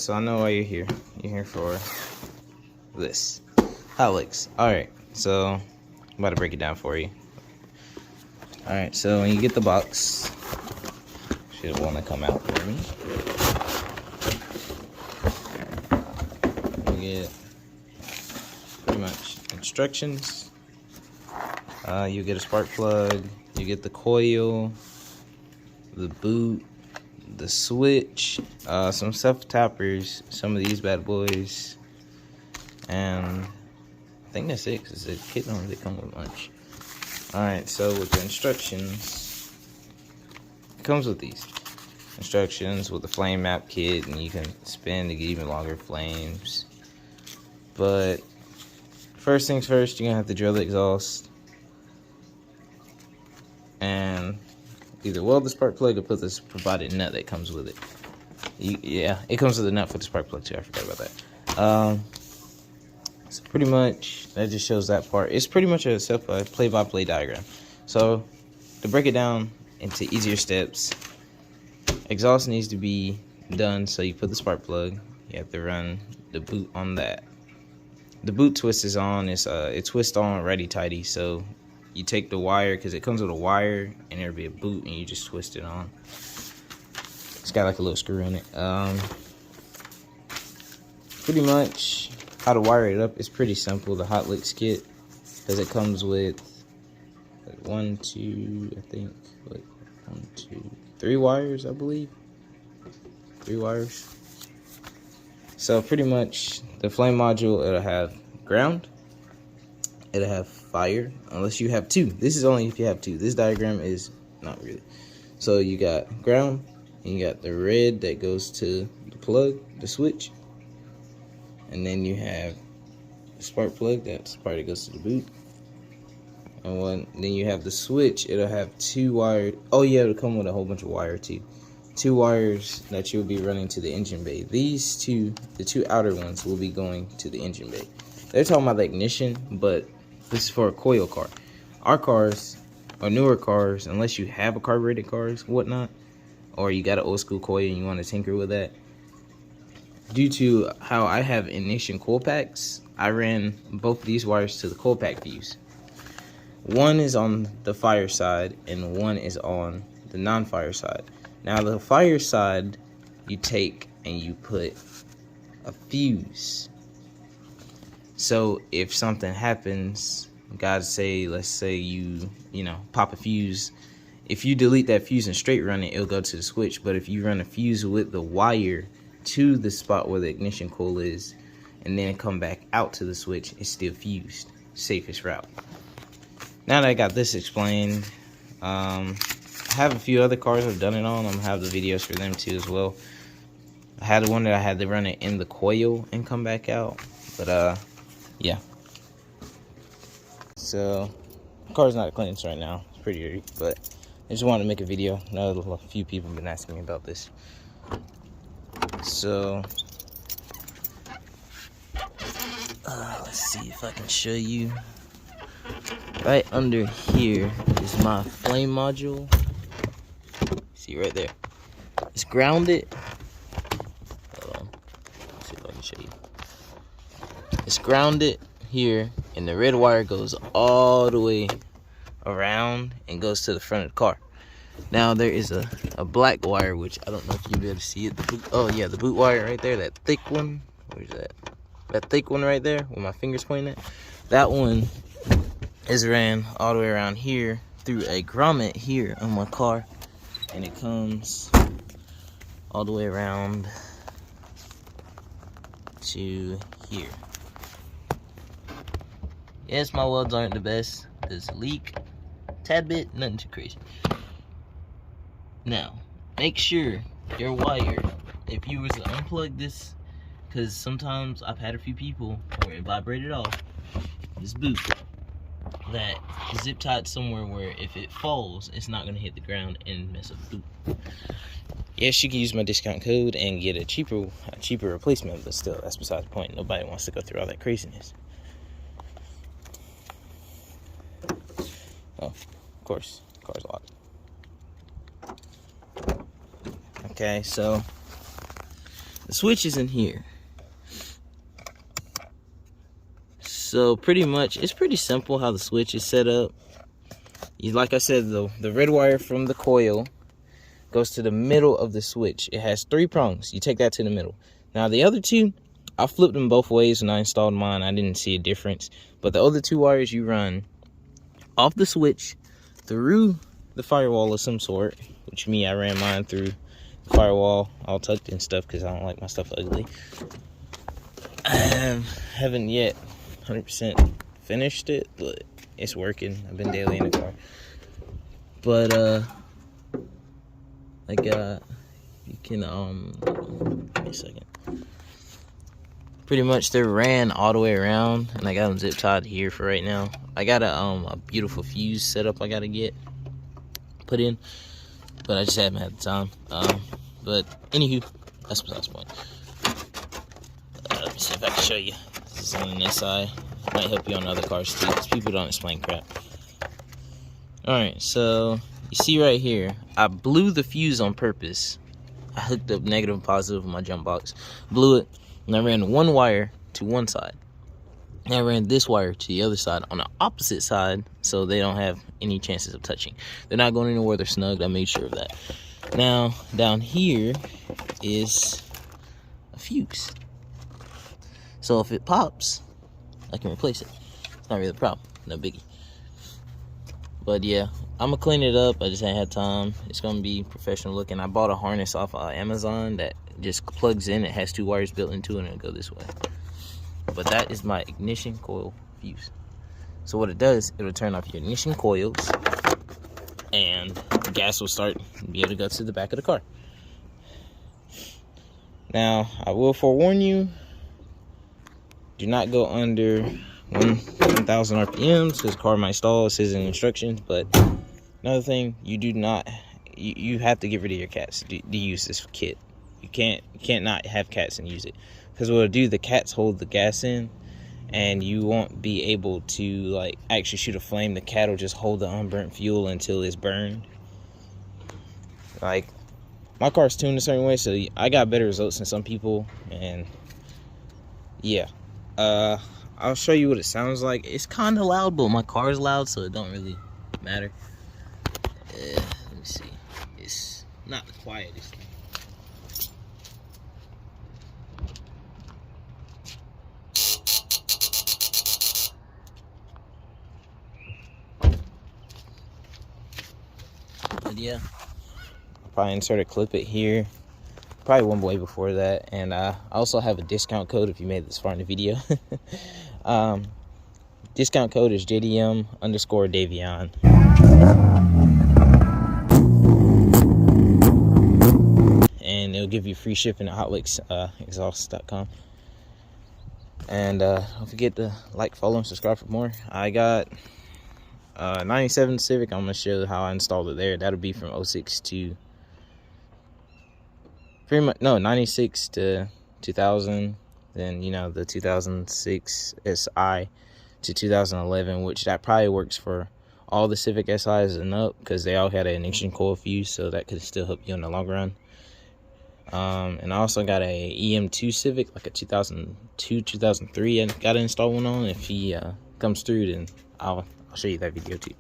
so I know why you're here. You're here for this. Hotlicks. Alright, so I'm about to break it down for you. Alright, so when you get the box, should want to come out for me. You get pretty much instructions. You get a spark plug. You get the coil, the boot, the switch, some self tappers, some of these bad boys, and I think that's it because the kit don't really come with much. Alright, so with the instructions, it comes with these instructions with the flame map kit, and you can spin to get even longer flames. But first things first, you're gonna have to drill the exhaust and either weld the spark plug or put this provided nut that comes with it. Yeah, it comes with a nut for the spark plug too. I forgot about that. So pretty much that just shows that part. It's pretty much a play-by-play diagram. So to break it down into easier steps, exhaust needs to be done. So you put the spark plug. You have to run the boot on that. The boot twist is on. It twists on righty tighty. So you take the wire, because it comes with a wire and there'll be a boot, and you just twist it on. It's got like a little screw in it. Pretty much how to wire it up is pretty simple. The Hotlicks kit, because it comes with like 1, 2, I think, like 1, 2, 3 wires, I believe. 3 wires. So pretty much the flame module, it'll have ground, it'll have fire, unless you have 2. This is only if you have 2. This diagram is not really. So you got ground, and you got the red that goes to the plug, the switch, and then you have the spark plug, that's the part that goes to the boot. And then you have the switch, it'll have 2 wires. Oh yeah, it'll come with a whole bunch of wire too. 2 wires that you'll be running to the engine bay. These two, the 2 outer ones, will be going to the engine bay. They're talking about the ignition, but this is for a coil car. Our cars, or newer cars, unless you have a carbureted cars, whatnot, or you got an old school coil and you want to tinker with that, due to how I have ignition coil packs, I ran both these wires to the coil pack fuse. One is on the fire side and one is on the non-fire side. Now the fire side, you take and you put a fuse. So if something happens, let's say you pop a fuse. If you delete that fuse and straight run it, it'll go to the switch. But if you run a fuse with the wire to the spot where the ignition coil is, and then come back out to the switch, it's still fused. Safest route. Now that I got this explained, I have a few other cars I've done it on. I'm gonna have the videos for them too as well. I had one that I had to run it in the coil and come back out, but yeah. So the car's not clean right now. It's pretty dirty, but I just wanted to make a video. I know a few people have been asking me about this. So let's see if I can show you. Right under here is my flame module. See right there. It's grounded. Hold on. Let's see if I can show you. It's grounded here, and the red wire goes all the way around and goes to the front of the car. Now there is a black wire, which I don't know if you'll be able to see it. Oh yeah, the boot wire right there, that thick one. Where's that? That thick one right there, where my finger's pointing at. That one is ran all the way around here through a grommet here on my car, and it comes all the way around to here. Yes, my welds aren't the best. There's a leak, tad bit, nothing too crazy. Now, make sure your wire, if you were to unplug this, because sometimes I've had a few people where it vibrated off this boot, that zip tied somewhere where if it falls, it's not going to hit the ground and mess up the boot. Yes, you can use my discount code and get a cheaper replacement, but still, that's besides the point. Nobody wants to go through all that craziness. Oh, of course, car's locked. Okay, so The switch is in here. So pretty much, it's pretty simple how the switch is set up. Like I said, the red wire from the coil goes to the middle of the switch. It has 3 prongs. You take that to the middle. Now the other 2, I flipped them both ways when I installed mine. I didn't see a difference. But the other 2 wires you run off the switch through the firewall of some sort, which I ran mine through the firewall all tucked and stuff because I don't like my stuff ugly. I haven't yet 100% finished it, but it's working. I've been daily in the car. But you can give me a second. Pretty much they're ran all the way around, and I got them zip tied here for right now. I got a beautiful fuse setup I gotta get put in, but I just haven't had the time. But anywho, that's besides the point. Let me see if I can show you. This is on this side. Might help you on other cars too, because people don't explain crap. Alright, so you see right here, I blew the fuse on purpose. I hooked up negative and positive in my jump box, blew it, and I ran one wire to one side. And I ran this wire to the other side on the opposite side, so they don't have any chances of touching. They're not going anywhere, they're snugged, I made sure of that. Now, down here is a fuse. So if it pops, I can replace it. It's not really a problem, no biggie. But yeah, I'm gonna clean it up. I just ain't had time. It's gonna be professional looking. I bought a harness off Amazon that just plugs in. It has 2 wires built into it, and it'll go this way. But that is my ignition coil fuse. So what it does, it'll turn off your ignition coils, and the gas will start and be able to go to the back of the car. Now, I will forewarn you, do not go under 1,000 RPMs, because the car might stall. It says in instructions. But another thing, you have to get rid of your cats to use this kit. You can't not have cats and use it, because what it'll do, the cats hold the gas in, and you won't be able to like actually shoot a flame. The cat will just hold the unburnt fuel until it's burned. Like, my car's tuned a certain way, so I got better results than some people. And yeah, I'll show you what it sounds like. It's kind of loud, but my car is loud, so it don't really matter. Let me see. It's not the quietest. But yeah, I'll probably insert a clip it here. Probably one way before that. And I also have a discount code if you made it this far in the video. Discount code is JDM_Davion. And it'll give you free shipping at Hotlicks exhaust.com. And don't forget to like, follow, and subscribe for more. I got 97 Civic. I'm gonna show how I installed it there. That'll be from 06 to pretty much 96 to 2000. Then, you know, the 2006 SI to 2011, which that probably works for all the Civic SIs and up, because they all had an ignition coil fuse, so that could still help you in the long run. And I also got a EM2 Civic, like a 2002, 2003, and got to install one on. If he comes through, then I'll show you that video too.